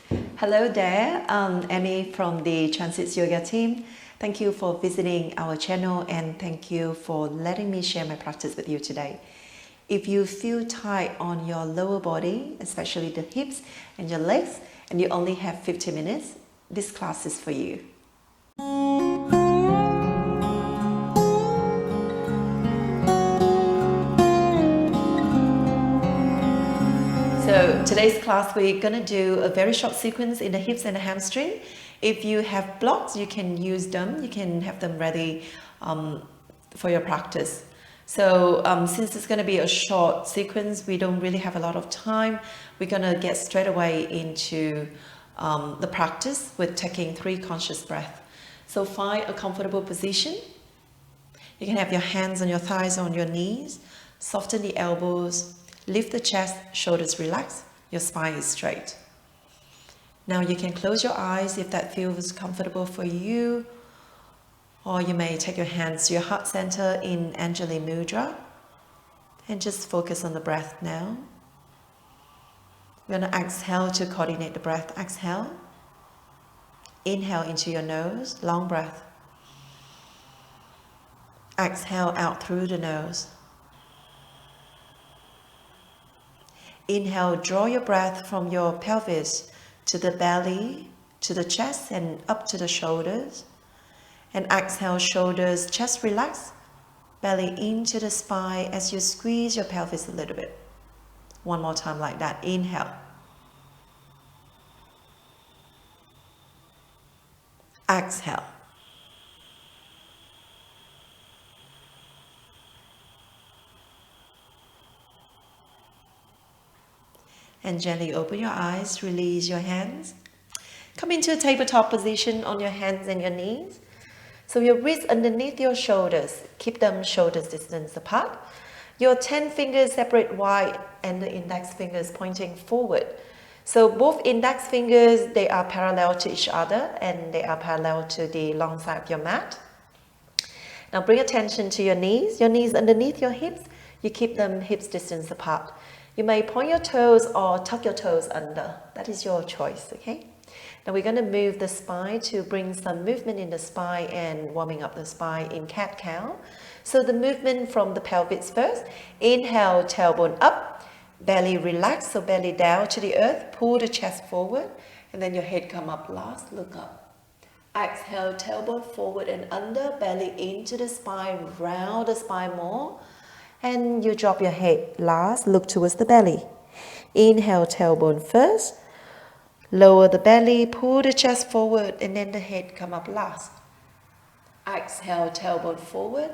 Hello there, Annie from the Tran'Sis Yoga team. Thank you for visiting our channel and thank you for letting me share my practice with you today. If you feel tight on your lower body, especially the hips and your legs, and you only have 50 minutes, this class is for you. So today's class, we're going to do a very short sequence in the hips and the hamstring. If you have blocks, you can use them. You can have them ready for your practice. So since it's going to be a short sequence, we don't really have a lot of time. We're going to get straight away into the practice with taking 3 conscious breaths. So find a comfortable position. You can have your hands on your thighs or on your knees. Soften the elbows. Lift the chest, shoulders relaxed, your spine is straight. Now you can close your eyes if that feels comfortable for you, or you may take your hands to your heart center in Anjali Mudra and just focus on the breath now. We're going to exhale to coordinate the breath. Exhale. Inhale into your nose, long breath. Exhale out through the nose. Inhale, draw your breath from your pelvis to the belly, to the chest and up to the shoulders. And exhale, shoulders, chest relax, belly into the spine as you squeeze your pelvis a little bit. One more time like that. Inhale. Exhale. And gently open your eyes, release your hands. Come into a tabletop position on your hands and your knees. So your wrists underneath your shoulders, keep them shoulders distance apart. Your 10 fingers separate wide and the index fingers pointing forward. So both index fingers, they are parallel to each other and they are parallel to the long side of your mat. Now bring attention to your knees underneath your hips. You keep them hips distance apart. You may point your toes or tuck your toes under. That is your choice, okay? Now we're going to move the spine to bring some movement in the spine and warming up the spine in cat-cow. So the movement from the pelvis first. Inhale, tailbone up, belly relax, so belly down to the earth. Pull the chest forward, and then your head come up last, look up. Exhale, tailbone forward and under, belly into the spine, round the spine more. And you drop your head last, look towards the belly. Inhale, tailbone first. Lower the belly, pull the chest forward, and then the head come up last. Exhale, tailbone forward.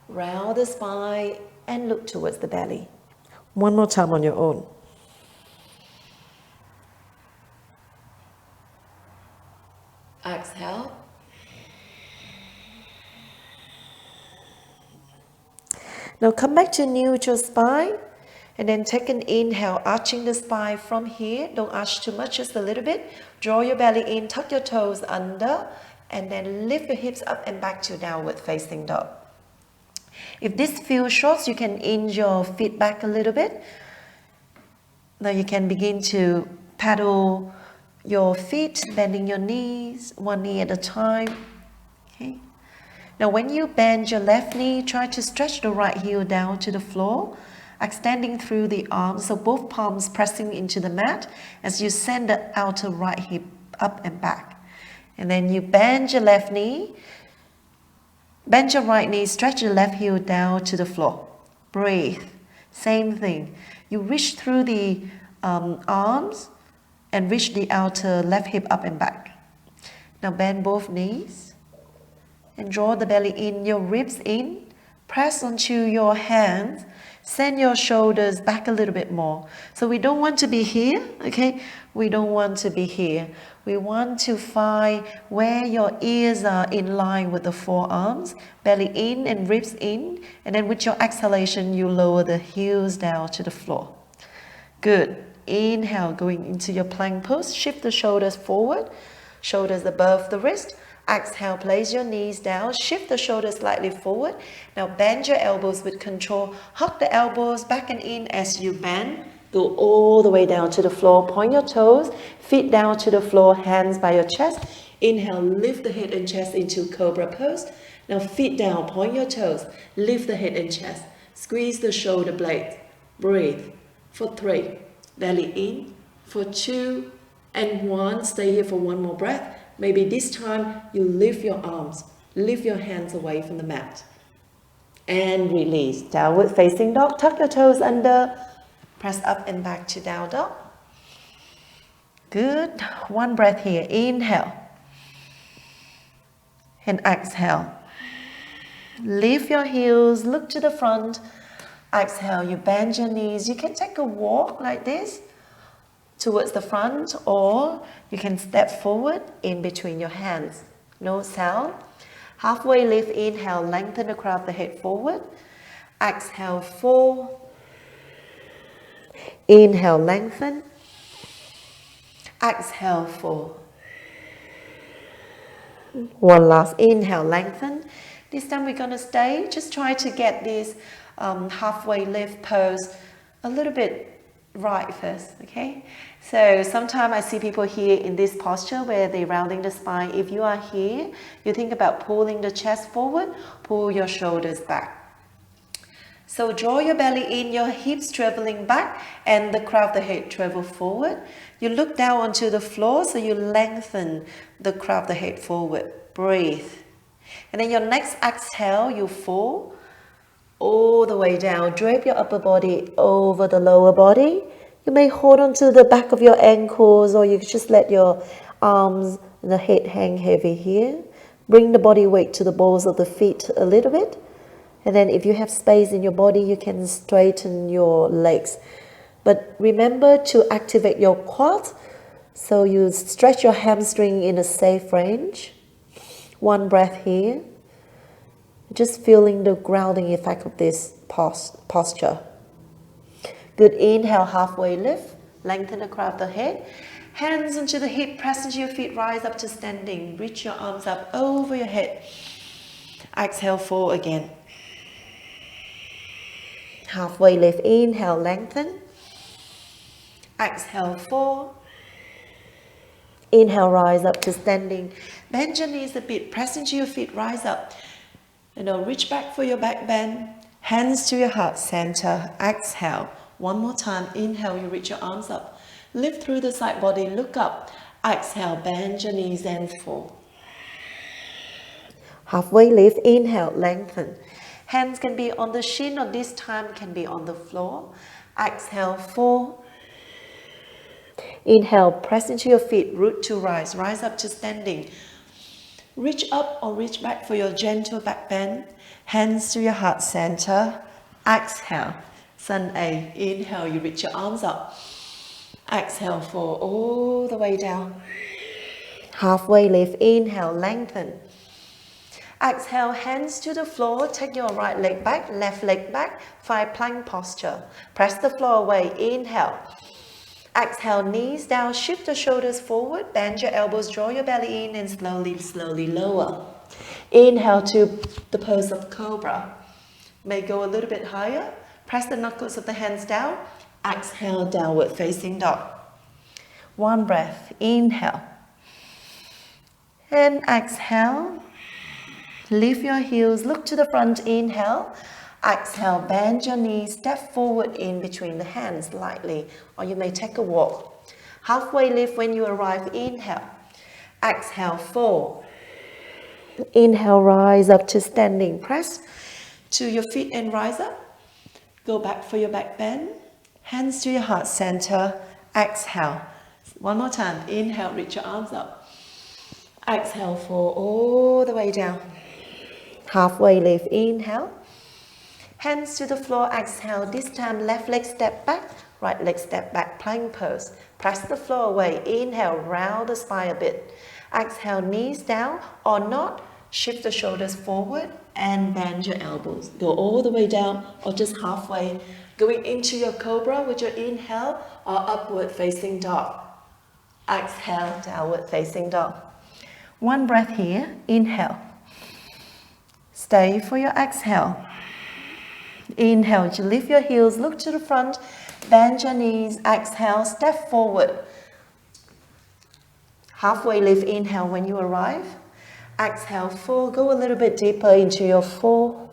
Round the spine and look towards the belly. One more time on your own. Exhale. Now come back to neutral spine and then take an inhale, arching the spine from here. Don't arch too much, just a little bit. Draw your belly in, tuck your toes under, and then lift your hips up and back to downward facing dog. If this feels short, you can inch your feet back a little bit. Now you can begin to paddle your feet, bending your knees, one knee at a time. Okay. Now when you bend your left knee, try to stretch the right heel down to the floor, extending through the arms, so both palms pressing into the mat as you send the outer right hip up and back. And then you bend your left knee, bend your right knee, stretch your left heel down to the floor. Breathe. Same thing. You reach through the arms and reach the outer left hip up and back. Now bend both knees. And draw the belly in, your ribs in, press onto your hands, send your shoulders back a little bit more. So we don't want to be here, okay? We don't want to be here. We want to find where your ears are in line with the forearms, belly in and ribs in, and then with your exhalation, you lower the heels down to the floor. Good. Inhale, going into your plank pose, shift the shoulders forward, shoulders above the wrist. Exhale, place your knees down, shift the shoulders slightly forward. Now bend your elbows with control. Hug the elbows back and in as you bend. Go all the way down to the floor. Point your toes, feet down to the floor, hands by your chest. Inhale, lift the head and chest into cobra pose. Now feet down, point your toes, lift the head and chest. Squeeze the shoulder blades. Breathe for 3. Belly in for 2 and 1. Stay here for one more breath. Maybe this time you lift your arms, lift your hands away from the mat. And release. Downward facing dog. Tuck your toes under. Press up and back to down dog. Good. One breath here. Inhale. And exhale. Lift your heels. Look to the front. Exhale. You bend your knees. You can take a walk like this towards the front, or you can step forward in between your hands. No sound. Halfway lift. Inhale. Lengthen the crown of the head forward. Exhale. 4. Inhale, lengthen. Exhale, 4. One last inhale, lengthen. This time we're going to stay. Just try to get this halfway lift pose a little bit right first, okay? So sometimes I see people here in this posture where they're rounding the spine. If you are here, you think about pulling the chest forward, pull your shoulders back. So draw your belly in, your hips traveling back, and the crown of the head travel forward. You look down onto the floor, so you lengthen the crown of the head forward. Breathe. And then your next exhale, you fall all the way down. Drape your upper body over the lower body. You may hold on to the back of your ankles, or you just let your arms and the head hang heavy here. Bring the body weight to the balls of the feet a little bit. And then if you have space in your body, you can straighten your legs. But remember to activate your quads, so you stretch your hamstring in a safe range. One breath here. Just feeling the grounding effect of this posture. Good. Inhale, halfway lift. Lengthen the crown of the head. Hands onto the hip, press into your feet, rise up to standing. Reach your arms up over your head. Exhale, fall again. Halfway lift. Inhale, lengthen. Exhale, fall. Inhale, rise up to standing. Bend your knees a bit. Press into your feet, rise up. Reach back for your back bend. Hands to your heart center. Exhale. One more time. Inhale, you reach your arms up. Lift through the side body. Look up. Exhale, bend your knees and fall. Halfway lift. Inhale, lengthen. Hands can be on the shin, or this time can be on the floor. Exhale, fall. Inhale, press into your feet, root to rise. Rise up to standing. Reach up or reach back for your gentle back bend. Hands to your heart center. Exhale, Sun A. Inhale, you reach your arms up. Exhale, fall all the way down. Halfway lift. Inhale, lengthen. Exhale, hands to the floor. Take your right leg back, left leg back. Find plank posture. Press the floor away. Inhale. Exhale, knees down. Shift the shoulders forward. Bend your elbows. Draw your belly in and slowly, slowly lower. Inhale to the pose of cobra. May go a little bit higher. Press the knuckles of the hands down. Exhale, downward facing dog. One breath. Inhale. And exhale. Lift your heels, look to the front, inhale. Exhale, bend your knees, step forward in between the hands lightly, or you may take a walk. Halfway lift when you arrive, inhale. Exhale, fall. Inhale, rise up to standing. Press to your feet and rise up. Go back for your back bend. Hands to your heart center. Exhale. One more time. Inhale, reach your arms up. Exhale, fall all the way down. Halfway lift. Inhale. Hands to the floor. Exhale. This time, left leg step back, right leg step back, plank pose. Press the floor away. Inhale, round the spine a bit. Exhale, knees down or not. Shift the shoulders forward and bend your elbows. Go all the way down or just halfway. Going into your cobra with your inhale or upward facing dog. Exhale, downward facing dog. One breath here. Inhale. Stay for your exhale. Inhale, you lift your heels, look to the front. Bend your knees, exhale, step forward. Halfway lift, inhale when you arrive. Exhale, four, go a little bit deeper into your four.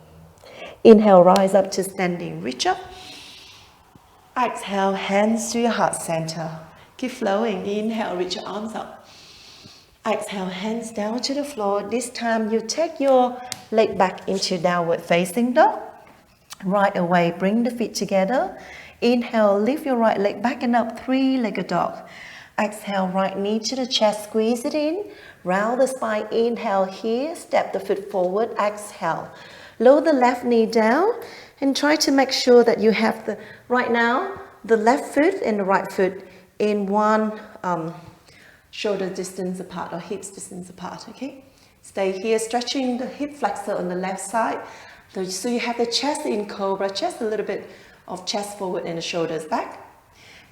Inhale, rise up to standing, reach up. Exhale, hands to your heart center. Keep flowing, inhale, reach your arms up. Exhale, hands down to the floor. This time you take your leg back into downward facing dog. Right away, bring the feet together. Inhale, lift your right leg back and up, three-legged dog. Exhale, right knee to the chest, squeeze it in. Round the spine, inhale here, step the foot forward, exhale. Lower the left knee down and try to make sure that you have right now, the left foot and the right foot in one shoulder distance apart or hips distance apart, okay? Stay here, stretching the hip flexor on the left side. So you have the chest in cobra, just a little bit of chest forward and the shoulders back.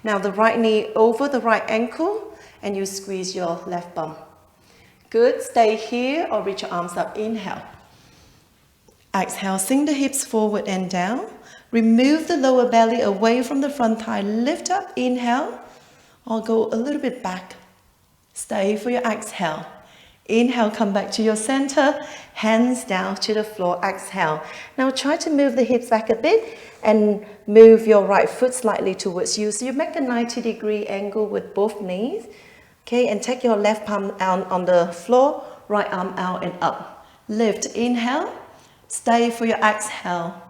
Now the right knee over the right ankle and you squeeze your left bum. Good, stay here or reach your arms up, inhale. Exhale, sink the hips forward and down. Remove the lower belly away from the front thigh, lift up, inhale, or go a little bit back. Stay for your exhale. Inhale, come back to your center, hands down to the floor, exhale. Now try to move the hips back a bit and move your right foot slightly towards you. So you make a 90-degree angle with both knees. Okay, and take your left palm out on the floor, right arm out and up. Lift, inhale, stay for your exhale.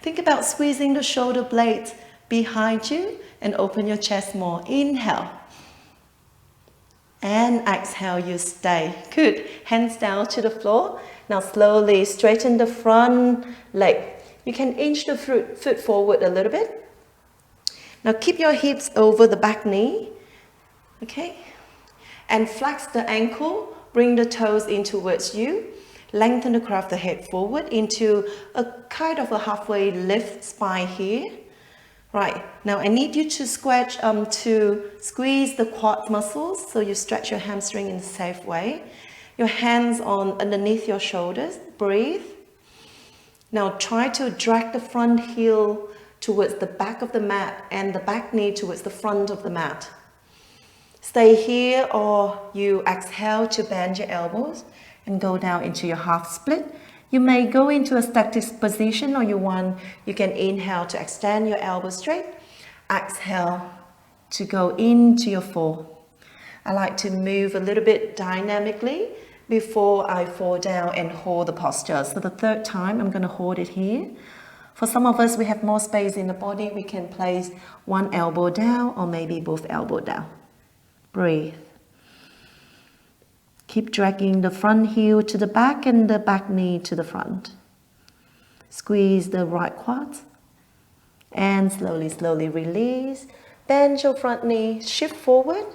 Think about squeezing the shoulder blades behind you and open your chest more. Inhale. And exhale, you stay. Good. Hands down to the floor. Now slowly straighten the front leg. You can inch the foot forward a little bit. Now keep your hips over the back knee. Okay. And flex the ankle. Bring the toes in towards you. Lengthen the crown of the head forward into a kind of a halfway lift spine here. Right, now I need you to squeeze the quad muscles so you stretch your hamstring in a safe way. Your hands on underneath your shoulders, breathe. Now try to drag the front heel towards the back of the mat and the back knee towards the front of the mat. Stay here or you exhale to bend your elbows and go down into your half split. You may go into a static position or you can inhale to extend your elbows straight. Exhale to go into your four. I like to move a little bit dynamically before I fall down and hold the posture. So the third time, I'm going to hold it here. For some of us, we have more space in the body. We can place one elbow down or maybe both elbows down. Breathe. Keep dragging the front heel to the back and the back knee to the front. Squeeze the right quad. And slowly, slowly release. Bend your front knee, shift forward.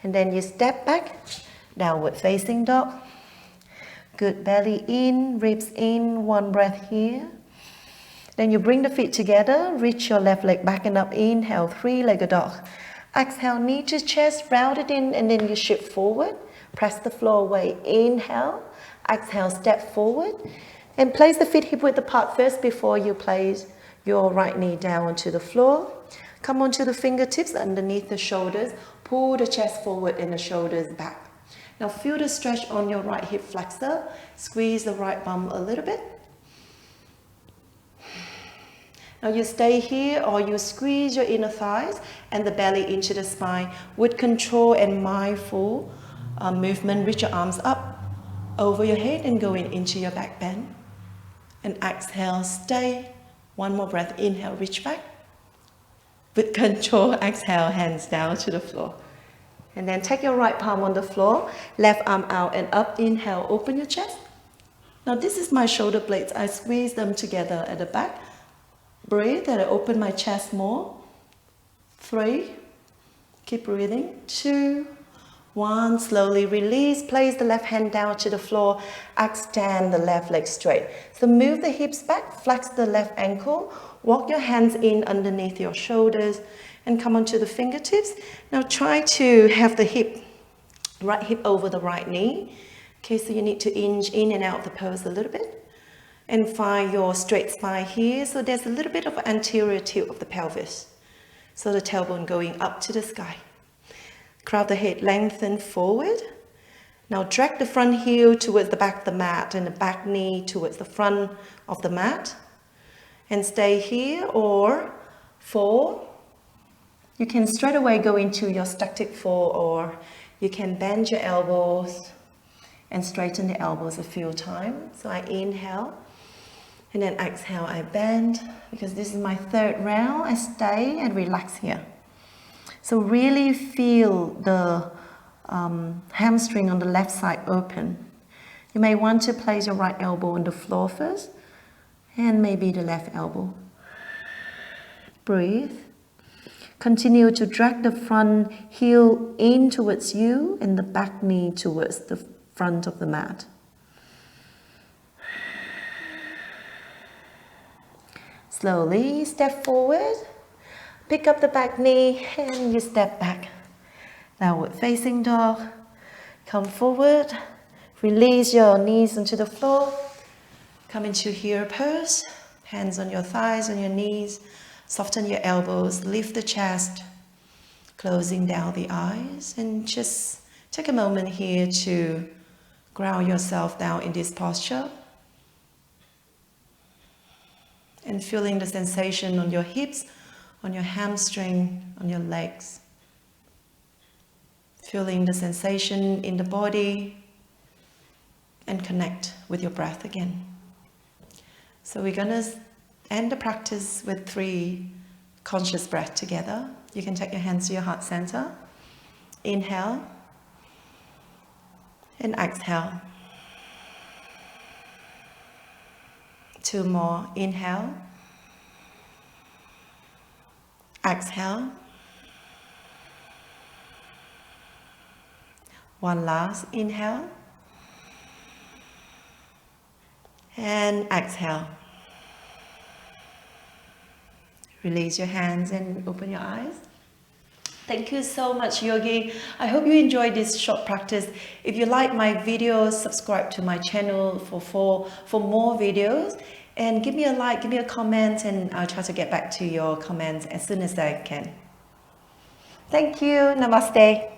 And then you step back, downward facing dog. Good, belly in, ribs in, one breath here. Then you bring the feet together, reach your left leg back and up, inhale, three-legged dog. Exhale, knee to chest, round it in, and then you shift forward. Press the floor away, inhale, exhale, step forward. And place the feet hip width apart first before you place your right knee down onto the floor. Come onto the fingertips underneath the shoulders. Pull the chest forward and the shoulders back. Now feel the stretch on your right hip flexor. Squeeze the right bum a little bit. Now you stay here or you squeeze your inner thighs and the belly into the spine with control and mindful movement. Reach your arms up over your head and going into your back bend. And exhale, stay. One more breath, inhale, reach back. With control, exhale, hands down to the floor. And then take your right palm on the floor, left arm out and up, inhale, open your chest. Now this is my shoulder blades. I squeeze them together at the back. Breathe and I open my chest more. 3, keep breathing. 2, 1, slowly release. Place the left hand down to the floor. Extend the left leg straight. So move the hips back, flex the left ankle. Walk your hands in underneath your shoulders and come onto the fingertips. Now try to have the right hip over the right knee. Okay, so you need to inch in and out the pose a little bit. And find your straight spine here. So there's a little bit of anterior tilt of the pelvis. So the tailbone going up to the sky. Crown of the head lengthen forward. Now drag the front heel towards the back of the mat and the back knee towards the front of the mat. And stay here or fall. You can straight away go into your static fall, or you can bend your elbows and straighten the elbows a few times. So I inhale and then exhale, I bend. Because this is my third round, I stay and relax here. So really feel the hamstring on the left side open. You may want to place your right elbow on the floor first and maybe the left elbow. Breathe. Continue to drag the front heel in towards you and the back knee towards the front of the mat. Slowly step forward, pick up the back knee and you step back. Downward facing dog. Come forward, release your knees onto the floor. Come into hero pose, hands on your thighs, on your knees. Soften your elbows, lift the chest, closing down the eyes, and just take a moment here to ground yourself down in this posture. And feeling the sensation on your hips, on your hamstring, on your legs. Feeling the sensation in the body, and connect with your breath again. So we're gonna end the practice with 3 conscious breaths together. You can take your hands to your heart center. Inhale and exhale. 2 more. Inhale. Exhale. 1 last. Inhale. And exhale. Release your hands and open your eyes. Thank you so much, Yogi. I hope you enjoyed this short practice. If you like my videos, subscribe to my channel for more videos. And give me a like, give me a comment, and I'll try to get back to your comments as soon as I can. Thank you. Namaste.